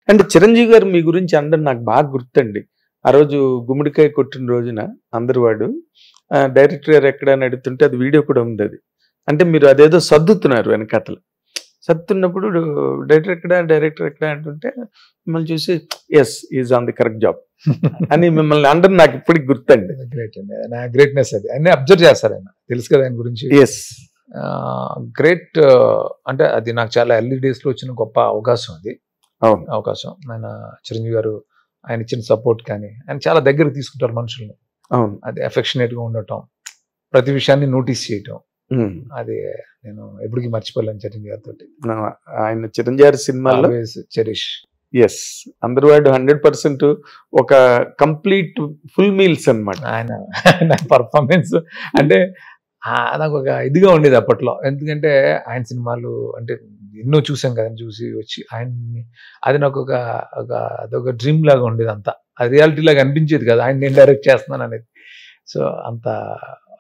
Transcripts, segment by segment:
అంటే చిరంజీవి గారు మీ గురించి అనడం నాకు బాగా గుర్తండి. ఆ రోజు గుమ్మడికాయ కొట్టిన రోజున అందరు వాడు డైరెక్టర్ గారు ఎక్కడ అని అడుగుతుంటే అది వీడియో కూడా ఉంది. అది అంటే మీరు అదేదో సర్దుతున్నారు వెనకతలు. సర్దుతున్నప్పుడు డైరెక్టర్ ఎక్కడ అంటుంటే మిమ్మల్ని చూసి yes is on the correct job అని మిమ్మల్ని అనడం నాకు ఇప్పటికి గుర్తండి. గ్రేట్ అండి, నా గ్రేట్నెస్ అది. అన్ని అబ్జర్వ్ చేస్తారు ఆయన, తెలుసు కదా ఆయన గురించి. Yes great. అంటే అది నాకు చాలా ఎర్లీ డేస్ లో వచ్చిన గొప్ప అవకాశం అది. అవును, అవకాశం. ఆయన చిరంజీవి గారు ఆయన ఇచ్చిన సపోర్ట్ కానీ, ఆయన చాలా దగ్గర తీసుకుంటారు మనుషుల్ని. అవును, అది అఫెక్షనేట్ గా ఉండటం, ప్రతి విషయాన్ని నోటీస్ చేయటం, అది నేను ఎప్పటికీ మర్చిపోలేను చిరంజీవి గారితో. ఆయన చిరంజీవి సినిమాలో చెరిష్. ఎస్, అందరు వాడు 100% ఒక కంప్లీట్ ఫుల్ మీల్స్ అన్నమాట. ఆయన పర్ఫార్మెన్స్ అంటే నాకు ఒక ఇదిగా ఉండేది అప్పట్లో. ఎందుకంటే ఆయన సినిమాలు అంటే ఎన్నో చూసాం కదా, చూసి వచ్చి ఆయన్ని అది నాకు అదొక డ్రీమ్ లాగా ఉండేది. అంతా అది రియాలిటీ లాగా అనిపించేది కదా, ఆయన నేను డైరెక్ట్ చేస్తున్నాను అనేది. సో అంత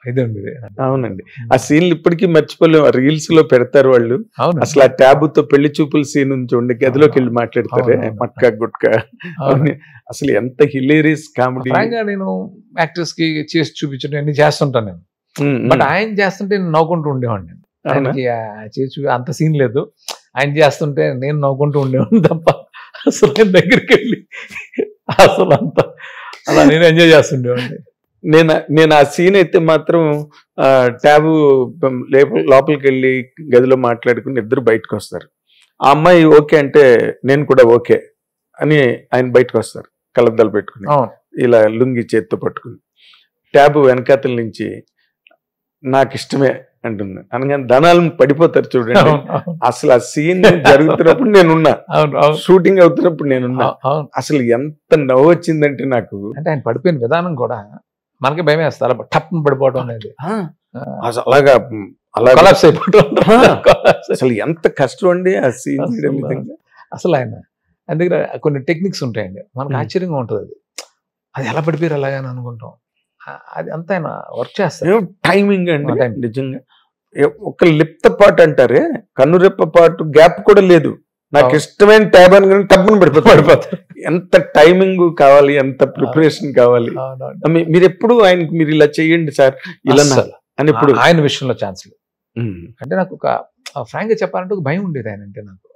ఇది ఉండేది. అవునండి, ఆ సీన్లు ఇప్పటికీ మర్చిపోలేము. రీల్స్ లో పెడతారు వాళ్ళు. అసలు ఆ ట్యాబుతో పెళ్లి చూపుల సీన్ నుంచి ఉండే గదిలోకి వెళ్ళి మాట్లాడతారే మట్కా గుట్కా, అసలు ఎంత హిలేరియస్ కామెడీ. నేను యాక్టర్స్ కి చేసి చూపించడం అన్ని చేస్తుంటాను నేను. బట్ ఆయన చేస్తుంటే నేను నవ్వుకుంటూ ఉండేవాడిని. ఆయనకి చేసి అంత సీన్ లేదు, ఆయన చేస్తుంటే నేను నవ్వుకుంటూ ఉండేవాడిని తప్ప అసలు ఆయన దగ్గరికి వెళ్ళి అసలు అంత అలా నేను ఎంజాయ్ చేస్తుండేవాడిని. నేను ఆ సీన్ అయితే మాత్రం ట్యాబు లోపలికి వెళ్ళి గదిలో మాట్లాడుకుని ఇద్దరు బయటకు వస్తారు. ఆ అమ్మాయి ఓకే అంటే నేను కూడా ఓకే అని ఆయన బయటకు వస్తారు కళ్ళద్దాలు పెట్టుకుని, ఇలా లుంగి చేత్తో పట్టుకుని. ట్యాబు వెనకాతల నుంచి నాకు ఇష్టమే అంటుంది అనగానే ధనాలను పడిపోతారు చూడండి. అసలు ఆ సీన్ జరుగుతున్నప్పుడు నేనున్నా, షూటింగ్ అవుతున్నప్పుడు నేనున్నా. అసలు ఎంత నవ్వు వచ్చిందంటే నాకు. అంటే ఆయన పడిపోయిన విధానం కూడా మనకి భయం వేస్తారు, టప్ను పడిపోవడం అనేది. అలాగా కొలాప్స్ అయిపోవడం. అసలు ఎంత కష్టం అండి ఆ సీన్. అసలు ఆయన దగ్గర కొన్ని టెక్నిక్స్ ఉంటాయండి, మనకు ఆశ్చర్యంగా ఉంటుంది. అది ఎలా పడిపోయారు అలాగని అనుకుంటాం. అది అంతా ఆయన వర్క్ చేస్తారు. టైమింగ్ అండి నిజంగా. ఒక లిప్త పాటు అంటారే, కన్నురెప్ప పాటు గ్యాప్ కూడా లేదు. నాకు ఇష్టమైన ట్యాబ్ అని టప్పును పడిపోతారు. ఎంత టైమింగ్ కావాలి, ఎంత ప్రిపరేషన్ కావాలి. మీరు ఎప్పుడు ఆయనకి మీరు ఇలా చెయ్యండి సార్ ఇలా అని ఎప్పుడు ఆయన విషయంలో ఛాన్స్ లేదు. అంటే నాకు ఒక ఫ్రాంక్ గా చెప్పాలంటే ఒక భయం ఉండేది ఆయన అంటే నాకు.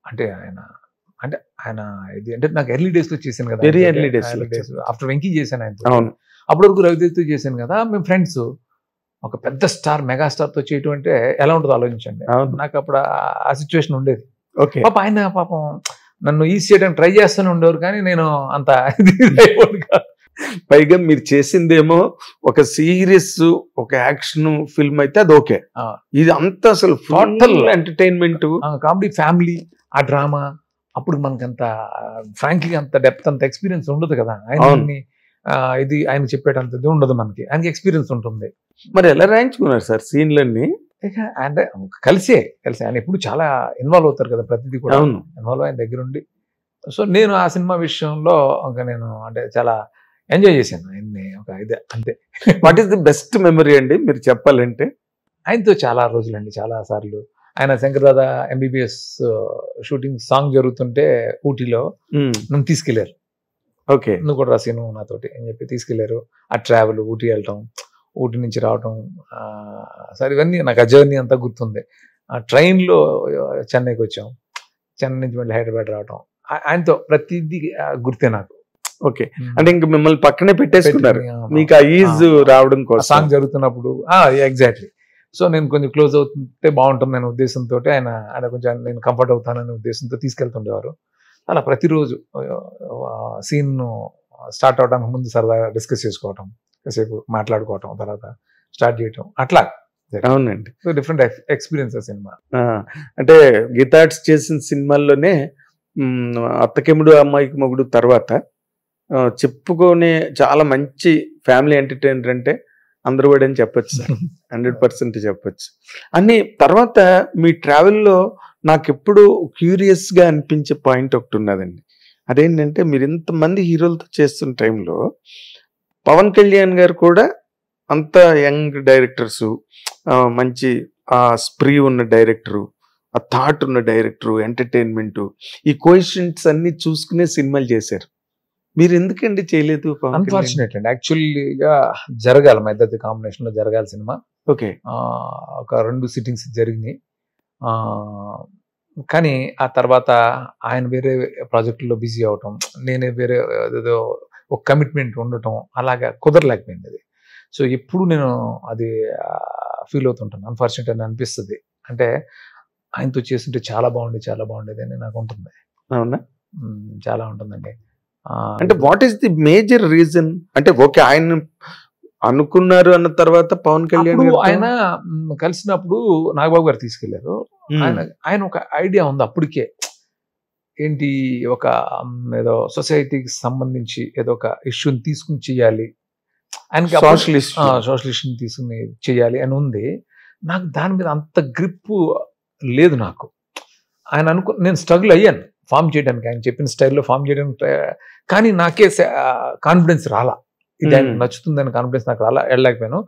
అంటే ఆయన ఇది అంటే నాకు ఎర్లీ డేస్ లో చేశాను కదా, very early days after Venky చేశాను ఆయన. అప్పటి వరకు రవితేజతో చేశాను కదా, మేము ఫ్రెండ్స్. ఒక పెద్ద స్టార్, మెగా స్టార్ తో చేయటం అంటే ఎలా ఉంటుందో ఆలోచించండి. నాకు అప్పుడు ఆ సిచ్యువేషన్ ఉండేది. పాప ఆయన పాపం నన్ను ఈజీ చేయడానికి ట్రై చేస్తూనే ఉండేవారు, కానీ నేను అంత పైగా మీరు చేసిందేమో ఒక సీరియస్, ఒక యాక్షన్ ఫిల్మ్ అయితే అది ఓకే. ఇది అంతా అసలు టోటల్ ఎంటర్టైన్మెంట్, కామెడీ, ఫ్యామిలీ, ఆ డ్రామా. అప్పుడు మనకి అంత ఫ్రాంక్లీ అంత డెప్త్, అంత ఎక్స్పీరియన్స్ ఉండదు కదా. ఆయన ఇది ఆయన చెప్పేటంత ఉండదు మనకి, ఆయనకి ఎక్స్పీరియన్స్ ఉంటుంది. మరి ఎలా రాయించుకున్నారు సార్ సీన్లన్నీ? అంటే కలిసి ఆయన ఎప్పుడు చాలా ఇన్వాల్వ్ అవుతారు కదా, ప్రతిదీ కూడా ఇన్వాల్వ్ ఆయన దగ్గర ఉండి. సో నేను ఆ సినిమా విషయంలో నేను అంటే చాలా ఎంజాయ్ చేశాను ఆయన్ని. ఒక ఇదే అంతే. What is the best memory అండి మీరు చెప్పాలంటే? ఆయనతో చాలా రోజులండి, చాలా సార్లు. ఆయన శంకర్దాదా ఎంబీబీఎస్ షూటింగ్ సాంగ్ జరుగుతుంటే ఊటీలో నన్ను తీసుకెళ్లారు. ఓకే, నువ్వు కూడా రాసిను నాతోటి అని చెప్పి తీసుకెళ్లారు. ఆ ట్రావెల్, ఊటీ వెళ్ళటం, ఊటీ నుంచి రావటం, సరే ఇవన్నీ నాకు ఆ జర్నీ అంతా గుర్తుంది. ఆ ట్రైన్లో చెన్నైకి వచ్చాం, చెన్నై నుంచి మళ్ళీ హైదరాబాద్ రావటం, ఆయనతో ప్రతిదీ గుర్తే నాకు. ఓకే, అంటే ఇంక మిమ్మల్ని పక్కనే పెట్టేసుకున్నారు మీకు ఆ ఈజ్ రావడం కోసం. సాంగ్ జరుగుతున్నప్పుడు ఎగ్జాక్ట్లీ. సో నేను కొంచెం క్లోజ్ అవుతుంటే బాగుంటుందనే ఉద్దేశంతో ఆయన కొంచెం నేను కంఫర్ట్ అవుతాననే ఉద్దేశంతో తీసుకెళ్తుండేవారు. అలా ప్రతిరోజు సీన్ స్టార్ట్ అవడానికి ముందు సరదాగా డిస్కస్ చేసుకోవటం, కాసేపు మాట్లాడుకోవటం, తర్వాత స్టార్ట్ చేయటం, అట్లా. అవునండి, సో డిఫరెంట్ ఎక్స్పీరియన్స్ ఆ సినిమా. అంటే గీతార్ట్స్ చేసిన సినిమాల్లోనే అత్తకెముడు అమ్మాయికి మొగుడు తర్వాత చెప్పుకునే చాలా మంచి ఫ్యామిలీ ఎంటర్టైనర్ అంటే అందరూ కూడా అని చెప్పచ్చు సార్. 100% చెప్పచ్చు. అన్ని తర్వాత మీ ట్రావెల్లో నాకు ఎప్పుడు క్యూరియస్గా అనిపించే పాయింట్ ఒకటి ఉన్నదండి. అదేంటంటే మీరు ఇంతమంది హీరోలతో చేస్తున్న టైంలో పవన్ కళ్యాణ్ గారు కూడా అంత యంగ్ డైరెక్టర్సు, మంచి ఆ స్ప్రీ ఉన్న డైరెక్టరు, ఆ థాట్ ఉన్న డైరెక్టర్, ఎంటర్టైన్మెంట్, ఈ కోఎఫిషియెంట్స్ అన్ని చూసుకునే సినిమాలు చేశారు. మీరు ఎందుకండి చేయలేదు? అన్ఫార్చునేట్ అండి, యాక్చువల్గా జరగాలి మా ఇద్దరి కాంబినేషన్ లో జరగాలి సినిమా. ఓకే, ఒక 2 సిట్టింగ్స్ జరిగినాయి. కానీ ఆ తర్వాత ఆయన వేరే ప్రాజెక్టుల్లో బిజీ అవటం, నేనే వేరే ఏదో ఒక కమిట్మెంట్ ఉండటం, అలాగా కుదరలేకపోయింది అది. సో ఎప్పుడు నేను అది ఫీల్ అవుతుంటాను, అన్ఫార్చునేట్ అని అనిపిస్తుంది. అంటే ఆయనతో చేస్తుంటే చాలా బాగుండేది అని నాకు ఉంటుంది. అవునా? చాలా ఉంటుందండి. అంటే what is the major reason? అంటే ఓకే, ఆయన అనుకున్నారు అన్న తర్వాత పవన్ కళ్యాణ్ ఆయన కలిసినప్పుడు నాగబాబు గారు తీసుకెళ్లారు. ఆయన ఒక ఐడియా ఉంది అప్పటికే, ఏంటి ఒక ఏదో సొసైటీకి సంబంధించి ఏదో ఒక ఇష్యూని తీసుకుని చెయ్యాలి, ఆయనకి సోషలిస్ట్ తీసుకుని చెయ్యాలి అని ఉంది. నాకు దాని మీద అంత గ్రిప్ లేదు నాకు. ఆయన నేను స్ట్రగుల్ అయ్యాను ఫామ్ చేయడానికి, ఆయన చెప్పిన స్టైల్లో ఫామ్ చేయడానికి. కానీ నాకే కాన్ఫిడెన్స్ రాలా, ఇది ఆయన నచ్చుతుందని కాన్ఫిడెన్స్ నాకు రాలా, వెళ్ళలేకపోయాను.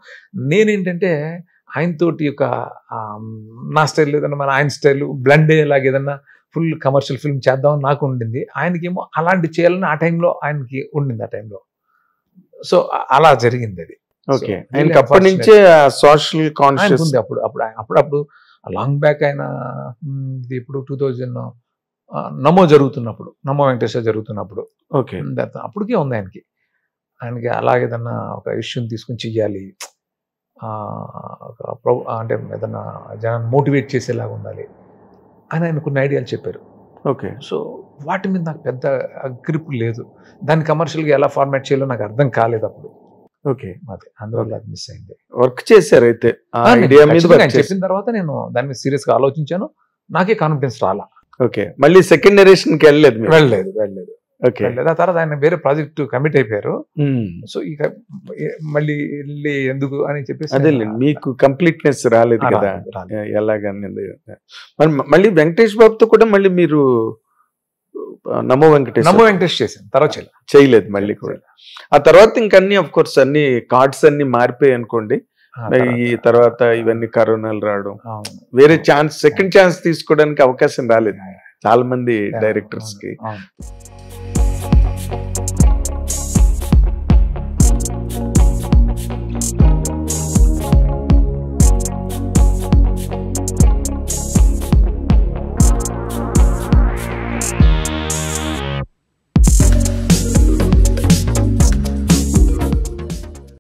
నేనేంటంటే ఆయనతోటి ఒక నా స్టైల్ ఏదన్నా మన ఆయన స్టైల్ బ్లెండ్ అయ్యేలాగా ఏదన్నా ఫుల్ కమర్షియల్ ఫిల్మ్ చేద్దామని నాకు ఉండింది. ఆయనకేమో అలాంటి చేయాలని ఆ టైంలో ఆయనకి ఉండింది, ఆ టైంలో. సో అలా జరిగింది అది. ఓకే, ఆయనకి అప్పటి నుంచే సోషల్ కాన్షియస్ ఉంది. అప్పుడప్పుడు లాంగ్ బ్యాక్ ఆయన ఇప్పుడు 2000 నమో వెంకటేశ్వర జరుగుతున్నప్పుడు, ఓకే, అప్పటికే ఉంది ఆయనకి అలాగేదన్నా ఒక ఇష్యూని తీసుకుని చెయ్యాలి, అంటే ఏదన్నా జనాన్ని మోటివేట్ చేసేలాగా ఉండాలి అని ఆయన కొన్ని ఐడియాలు చెప్పారు. ఓకే, సో వాటి మీద నాకు పెద్ద గ్రిప్ లేదు, దాన్ని కమర్షియల్గా ఎలా ఫార్మాట్ చేయాలో నాకు అర్థం కాలేదు అప్పుడు. ఓకే, అదే అందువల్ల అది మిస్ అయింది. వర్క్ చేశారు అయితే చెప్పిన తర్వాత నేను దాని మీద సీరియస్ గా ఆలోచించాను, నాకే కాన్ఫిడెన్స్ రాలా. ఓకే, మళ్ళీ సెకండ్ నరేషన్ కి వెళ్ళలేదు. ఓకే, ఆ తర్వాత ఆయన వేరే ప్రాజెక్ట్ కమిట్ అయిపోయారు. సో ఇక మళ్ళీ వెళ్ళి ఎందుకు అని చెప్పేసి అదే మీకు కంప్లీట్నెస్ రాలేదు కదా ఎలాగని. మళ్ళీ వెంకటేష్ బాబుతో కూడా మళ్ళీ మీరు నమో వెంకటేష్ చేశాను, తర్వాత చేయలేదు మళ్ళీ కూడా. ఆ తర్వాత ఇంకన్నీ ఆఫ్ కోర్స్ అన్ని కార్డ్స్ అన్ని మారిపోయాయి అనుకోండి. ఈ తర్వాత ఇవన్నీ కరోనాలు రావడం, వేరే ఛాన్స్, సెకండ్ ఛాన్స్ తీసుకోవడానికి అవకాశం రాలేదు చాలా మంది డైరెక్టర్స్ కి.